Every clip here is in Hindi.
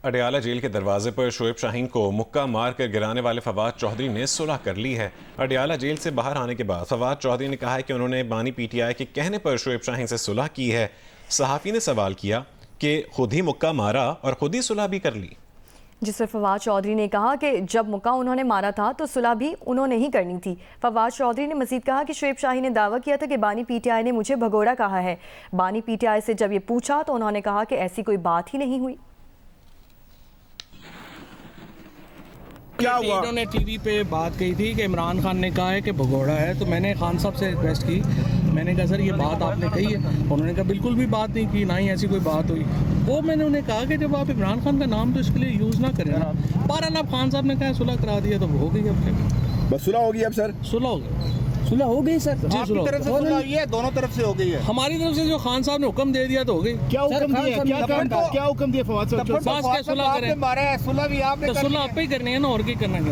अडयाला जेल के दरवाजे पर शोएब शाहीन को मुक्का मार कर गिराने वाले फवाद चौधरी ने सुलह कर ली है। अडयाला जेल से बाहर आने के बाद फवाद चौधरी ने कहा है कि उन्होंने बानी पीटीआई के कहने पर शोएब शाहीन से सुलह की है। सहाफ़ी ने सवाल किया कि खुद ही मुक्का मारा और खुद ही सुलह भी कर ली, जिस पर फवाद चौधरी ने कहा कि जब मुक्का उन्होंने मारा था तो सुलह भी उन्होंने ही करनी थी। फवाद चौधरी ने मजीद कहा कि शोएब शाहीन ने दावा किया था कि बानी पीटीआई ने मुझे भगोड़ा कहा है। बानी पीटीआई से जब ये पूछा तो उन्होंने कहा कि ऐसी कोई बात ही नहीं हुई। क्या हुआ? इन्होंने टीवी पे बात कही थी कि इमरान खान ने कहा है कि भगोड़ा है, तो मैंने खान साहब से रिक्वेस्ट की, मैंने कहा सर ये बात आपने कही है? उन्होंने कहा बिल्कुल भी बात नहीं की, ना ही ऐसी कोई बात हुई। वो मैंने उन्हें कहा कि जब आप इमरान खान का नाम तो इसके लिए यूज़ ना करें ना। बहरहाल अब खान साहब ने कहा सुलह करा दिया तो हो गई। अब बस सुलह होगी। अब सर सुलह हो गई, सुलह हो गई सर। जी सुलह तरफ से सुलह हुई है, दोनों तरफ से हो गई है। हमारी तरफ से जो खान साहब ने हुक्म दे दिया तो हो गई। क्या हुक्म दिया? क्या हुक्म दिया फवाद साहब? बस के सुलह करें, मारा है, सुलह भी आपने तो सुलह आप ही करनी है ना, और की करना है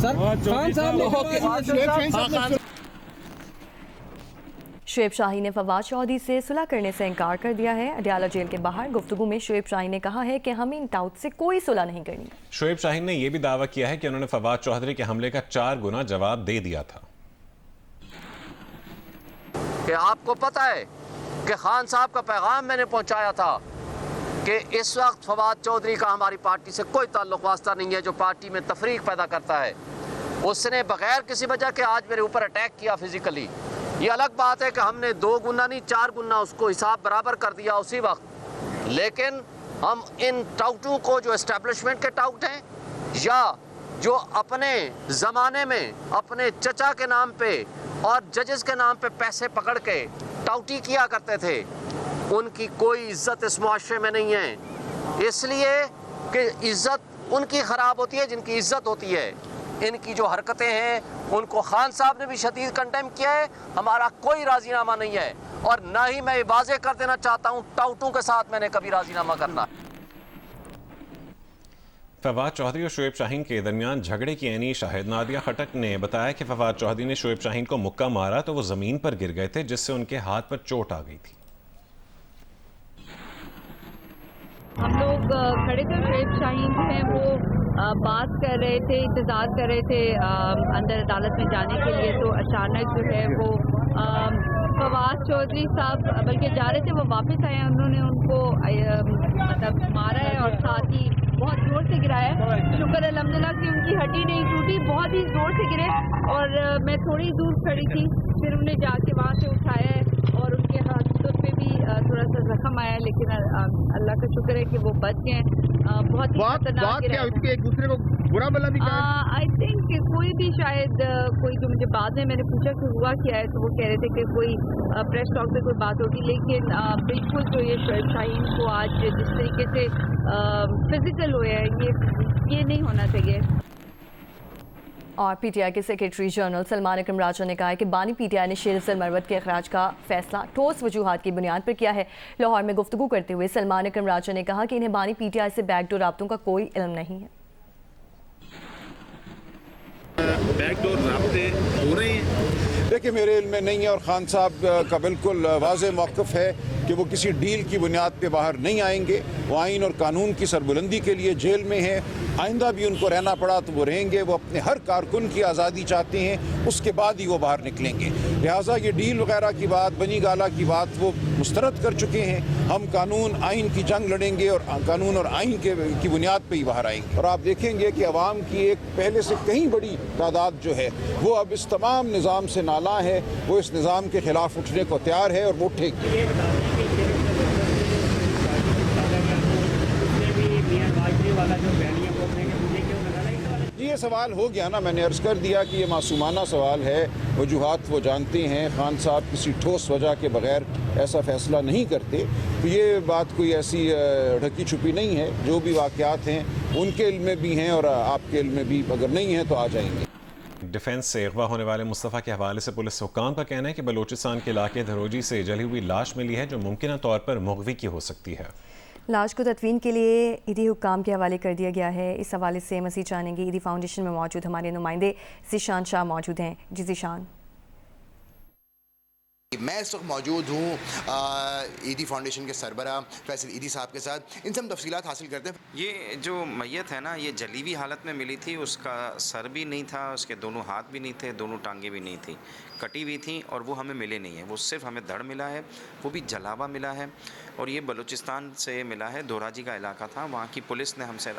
सर। खान साहब शोएब शाहीन ने फवाद चौधरी से सुलह करने से इनकार कर दिया है। अडयाला जेल के बाहर गुफ्तगू में शोएब शाहीन ने कहा है कि हमें इन टाउट से कोई सुलह नहीं करनी। शोएब शाहीन ने यह भी दावा किया है कि उन्होंने फवाद चौधरी के हमले का 4 गुना जवाब दे दिया था। कि आपको पता है कि खान साहब का पैगाम मैंने पहुंचाया था कि इस वक्त फवाद चौधरी का हमारी पार्टी से कोई ताल्लुक वास्ता नहीं है, जो पार्टी में तफरीक पैदा करता है। उसने बगैर किसी वजह के आज मेरे ऊपर अटैक किया फिजिकली। ये अलग बात है कि हमने 2 गुना नहीं 4 गुना उसको हिसाब बराबर कर दिया उसी वक्त। लेकिन हम इन टाउटों को, जो एस्टेब्लिशमेंट के टाउट हैं या जो अपने ज़माने में अपने चचा के नाम पे और जजेस के नाम पे पैसे पकड़ के टाउटी किया करते थे, उनकी कोई इज्जत इस मुआशरे में नहीं है। इसलिए कि इज्जत उनकी ख़राब होती है जिनकी इज्जत होती है। इनकी जो हरकतें हैं उनको खान साहब ने भी शदीद कंडेम किया है। हमारा कोई राजीनामा नहीं है और ना ही मैं ये वाज़ेह कर देना चाहता हूँ टाउटों के साथ मैंने कभी राजीनामा करना। फवाद चौधरी और शोएब शाहीन के दरमियान झगड़े की ऐनी शाहिद नादिया खटक ने बताया कि फवाद चौधरी ने शोएब शाहीन को मुक्का मारा तो वो ज़मीन पर गिर गए थे, जिससे उनके हाथ पर चोट आ गई थी। हम लोग खड़े थे, शोएब शाहीन जो हैं वो बात कर रहे थे, इंतज़ार कर रहे थे अंदर अदालत में जाने के लिए। तो अचानक जो है वो फवाद चौधरी साहब बल्कि जा रहे थे, वो वापस आए, उन्होंने उनको मतलब मारा है और साथ ही बहुत ज़ोर से गिराया है। शुक्र अल्हम्दुलिल्लाह कि उनकी हड्डी नहीं टूटी, बहुत ही ज़ोर से गिरे और मैं थोड़ी दूर खड़ी थी, फिर उन्हें जाके वहाँ से उठाया है और उनके हाथों पे भी थोड़ा सा जख्म आया, लेकिन अल्लाह का शुक्र है कि वो बच गए। बहुत ही खतरनाक गिरा है। एक दूसरे को बुरा भला भी आई थिंक कोई भी शायद कोई, जो मुझे बाद में मैंने पूछा कि हुआ क्या है, तो वो कह रहे थे कि कोई प्रेस टॉक पे कोई बात होगी, लेकिन बिल्कुल जो ये शोएब शाहीन को आज जिस तरीके से फिजिकल हुए है, ये नहीं होना चाहिए। और पीटीआई के सेक्रेटरी जनरल सलमान अकरम राजा ने कहा है कि बानी पीटीआई ने शेर अफजल मरवत के अखराज का फैसला ठोस वजूहात की बुनियाद पर किया है। लाहौर में गुफ्तगू करते हुए सलमान अकरम राजा ने कहा कि इन्हें बानी पीटीआई से बैकडोर राब्तों का कोई इल्म नहीं है। बैकडोर राब्ते हो रहे हैं, देखिए मेरे इल्म में नहीं है और खान साहब का बिल्कुल वाज़ेह मौक़िफ़ है कि वो किसी डील की बुनियाद पे बाहर नहीं आएंगे। वो आइन और कानून की सरबुलंदी के लिए जेल में हैं, आइंदा भी उनको रहना पड़ा तो वो रहेंगे। वो अपने हर कारकुन की आज़ादी चाहते हैं, उसके बाद ही वो बाहर निकलेंगे। लिहाजा ये डील वगैरह की बात, बनी गाला की बात वो मुस्तरद कर चुके हैं। हम कानून आइन की जंग लड़ेंगे और कानून और आइन की बुनियाद पर ही बाहर आएंगे। और आप देखेंगे कि अवाम की एक पहले से कहीं बड़ी तादाद जो है वो अब इस तमाम निज़ाम से नाला है, वो इस निज़ाम के खिलाफ उठने को तैयार है और वो उठेगी। जी ये सवाल हो गया ना, मैंने अर्ज़ कर दिया कि ये मासूमाना सवाल है। वजूहात वो जानते हैं, खान साहब किसी ठोस वजह के बगैर ऐसा फैसला नहीं करते, तो ये बात कोई ऐसी ढकी छुपी नहीं है। जो भी वाक़यात हैं उनके इल्म में भी हैं और आपके इल्म में भी अगर नहीं है तो आ जाएंगे। डिफेंस से अगवा होने वाले मुस्तफ़ा के हवाले से पुलिस हुक्काम का कहना है कि बलूचिस्तान के इलाके धरोजी से जली हुई लाश मिली है, जो मुमकिन तौर पर मुग़वी की हो सकती है। लाश को तदफीन के लिए ईदी हुक्काम के हवाले कर दिया गया है। इस हवाले से मज़ीद जानेंगे। ईदी फाउंडेशन में मौजूद हमारे नुमाइंदे ज़ीशान शाह मौजूद हैं। जी ज़ीशान। मैं इस वक्त मौजूद हूँ ईदी फाउंडेशन के सरबरा फैसल ईदी साहब के साथ। इनसे हम तफसीलात हासिल करते हैं। ये जो मैयत है ना, ये जली हुई हालत में मिली थी। उसका सर भी नहीं था, उसके दोनों हाथ भी नहीं थे, दोनों टांगे भी नहीं थी, कटी हुई थी और वो हमें मिले नहीं है। वो सिर्फ हमें धड़ मिला है, वो भी जलावा मिला है और ये बलूचिस्तान से मिला है। दोराजी का इलाका था। वहाँ की पुलिस ने हमसे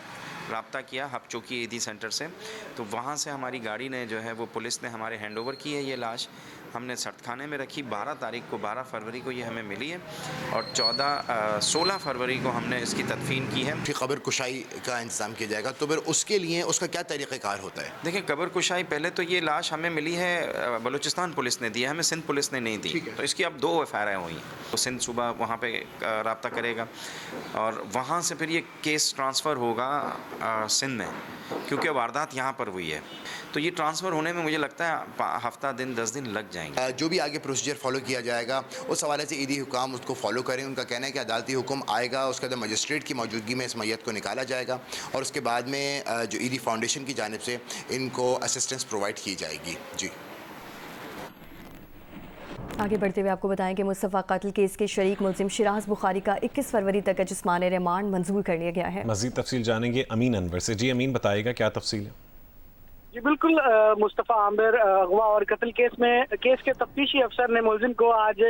रब्ता किया हब चौकी ईदी सेंटर से, तो वहाँ से हमारी गाड़ी ने जो है वो पुलिस ने हमारे हैंड ओवर की है। ये लाश हमने सख्तखाने में रखी। 12 फरवरी को ये हमें मिली है और 16 फरवरी को हमने इसकी तदफीन की है। फिर कब्र कुशाई का इंतज़ाम किया जाएगा, तो फिर उसके लिए उसका क्या तरीक़ाकार होता है? देखिए, कब्र कुशाई पहले तो ये लाश हमें मिली है बलूचिस्तान पुलिस ने दी है, हमें सिंध पुलिस ने नहीं दी। तो इसकी अब 2 FIR हुई हैं। तो सिंध सुबह वहाँ पे रब्ता करेगा और वहाँ से फिर ये केस ट्रांसफ़र होगा सिंध में, क्योंकि वारदात यहाँ पर हुई है। तो ये ट्रांसफ़र होने में मुझे लगता है हफ्ता दिन 10 दिन लग जाएंगे। जो भी आगे प्रोसीजर फॉलो किया जाएगा उस हवाले से ईदी हुकाम उसको फॉलो करें। उनका कहना है कि अदालती हुक्म आएगा, उसके बाद मजिस्ट्रेट की मौजूदगी में इस मैयत को निकाला जाएगा और उसके बाद में जो ईदी फाउंडेशन की जानिब से इनको असिस्टेंस प्रोवाइड की जाएगी। जी, आगे बढ़ते हुए आपको बताएं कि मुस्तफ़ा कत्ल केस के शरीक मुलजिम शिराज बुखारी का 21 फरवरी तक का जिस्मानी रिमांड मंजूर कर लिया गया है। मज़ीद तफसील जानेंगे अमीन अनवर से। जी अमीन, बताइएगा क्या तफसील है? जी बिल्कुल, मुस्तफ़ा आमिर अगवा और कत्ल केस में केस के तफ्तीशी अफसर ने मुलजिम को आज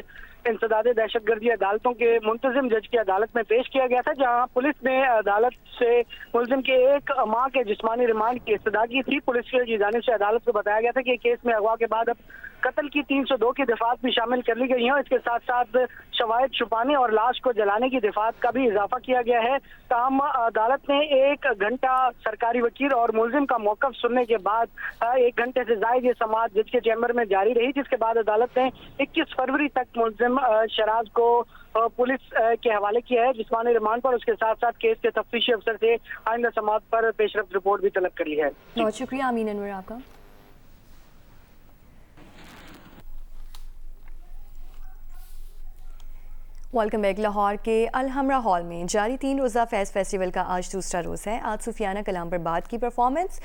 इंसदाद दहशतगर्दी अदालतों के मुंतजिम जज की अदालत में पेश किया गया था, जहां पुलिस ने अदालत से मुलजिम के 1 माह के जिस्मानी रिमांड की इस्तदा की थी। पुलिस की जानिब से अदालत को बताया गया था कि केस में अगवा के बाद अब कत्ल की 302 की दफात भी शामिल कर ली गई हैं। इसके साथ साथ शवाहिद छुपाने और लाश को जलाने की दफात का भी इजाफा किया गया है। ताहम अदालत ने 1 घंटा सरकारी वकील और मुलजिम का मौक़िफ़ सुनने के बाद 1 घंटे से ज़ायद ये समाअत जज के चैम्बर में जारी रही, जिसके बाद अदालत ने 21 फरवरी तक मुलजिम शराज को पुलिस के हवाले किया है जिस्मानी रिमांड पर। उसके साथ साथ केस के तफ्तीशी अफसर से आइंदा समाअत पर पेशरफ्त रिपोर्ट भी तलब कर ली है। बहुत शुक्रिया अमीन अनवर आपका। Welcome back. लाहौर के अलहमरा हॉल में जारी 3 रोज़ा फैज़ फेस्टिवल का आज दूसरा रोज़ है। आज सूफियाना कलाम पर बात की परफॉर्मेंस,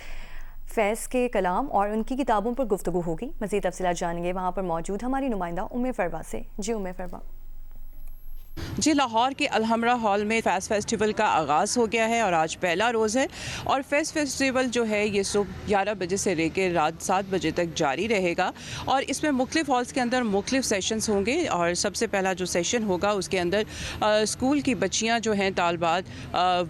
फैज़ के कलाम और उनकी किताबों पर गुफ्तगू होगी। मज़ीद तफसीलात जानेंगे वहाँ पर मौजूद हमारी नुमाइंदा उम्मे फरवा से। जी उम्मे फरवा। जी, लाहौर के अलहमरा हॉल में फ़ैज़ फेस्टिवल का आगाज़ हो गया है और आज पहला रोज़ है और फ़ैज़ फेस्टिवल जो है ये सुबह 11 बजे से लेकर रात 7 बजे तक जारी रहेगा और इसमें मुख्तलिफ़ हॉल्स के अंदर मुख्तलिफ़ सेशंस होंगे। और सबसे पहला जो सेशन होगा उसके अंदर स्कूल की बच्चियां जो हैं तालबात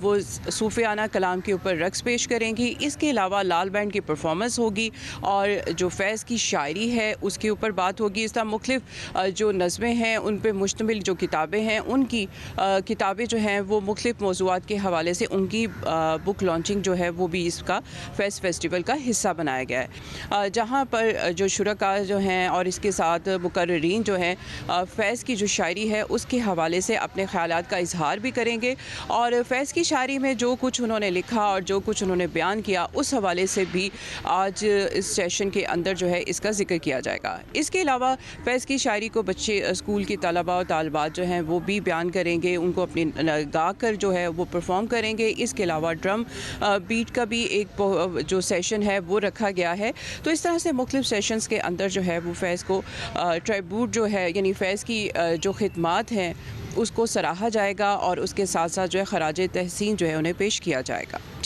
वो सूफियाना कलाम के ऊपर रक़्स पेश करेंगी। इसके अलावा लाल बैंड की परफॉर्मेंस होगी और जो फ़ैज़ की शायरी है उसके ऊपर बात होगी। इस तरह मुख्तलिफ़ जो नज़में हैं उन पर मुश्तमिल जो किताबें हैं उनकी किताबें जो हैं वो मुख्तलिफ़ मौज़ूआत के हवाले से उनकी बुक लॉन्चिंग जो है वो भी इसका फ़ैज़ फेस्टिवल का हिस्सा बनाया गया है, जहाँ पर जो शुरका जो हैं और इसके साथ मुकर्रीन जो हैं फ़ैज़ की जो शायरी है उसके हवाले से अपने ख़यालात का इजहार भी करेंगे और फ़ैज़ की शायरी में जो कुछ उन्होंने लिखा और जो कुछ उन्होंने बयान किया उस हवाले से भी आज इस सेशन के अंदर जो है इसका ज़िक्र किया जाएगा। इसके अलावा फ़ैज़ की शायरी को बच्चे स्कूल की तलबा और तालबात जो हैं वो भी बयान करेंगे, उनको अपनी गा कर जो है वो परफॉर्म करेंगे। इसके अलावा ड्रम बीट का भी एक जो सेशन है वो रखा गया है। तो इस तरह से मुख्तलिफ सेशंस के अंदर जो है वो फ़ैज़ को ट्रिब्यूट जो है यानी फ़ैज़ की जो खिदमात हैं उसको सराहा जाएगा और उसके साथ साथ जो है खराज तहसीन जो है उन्हें पेश किया जाएगा।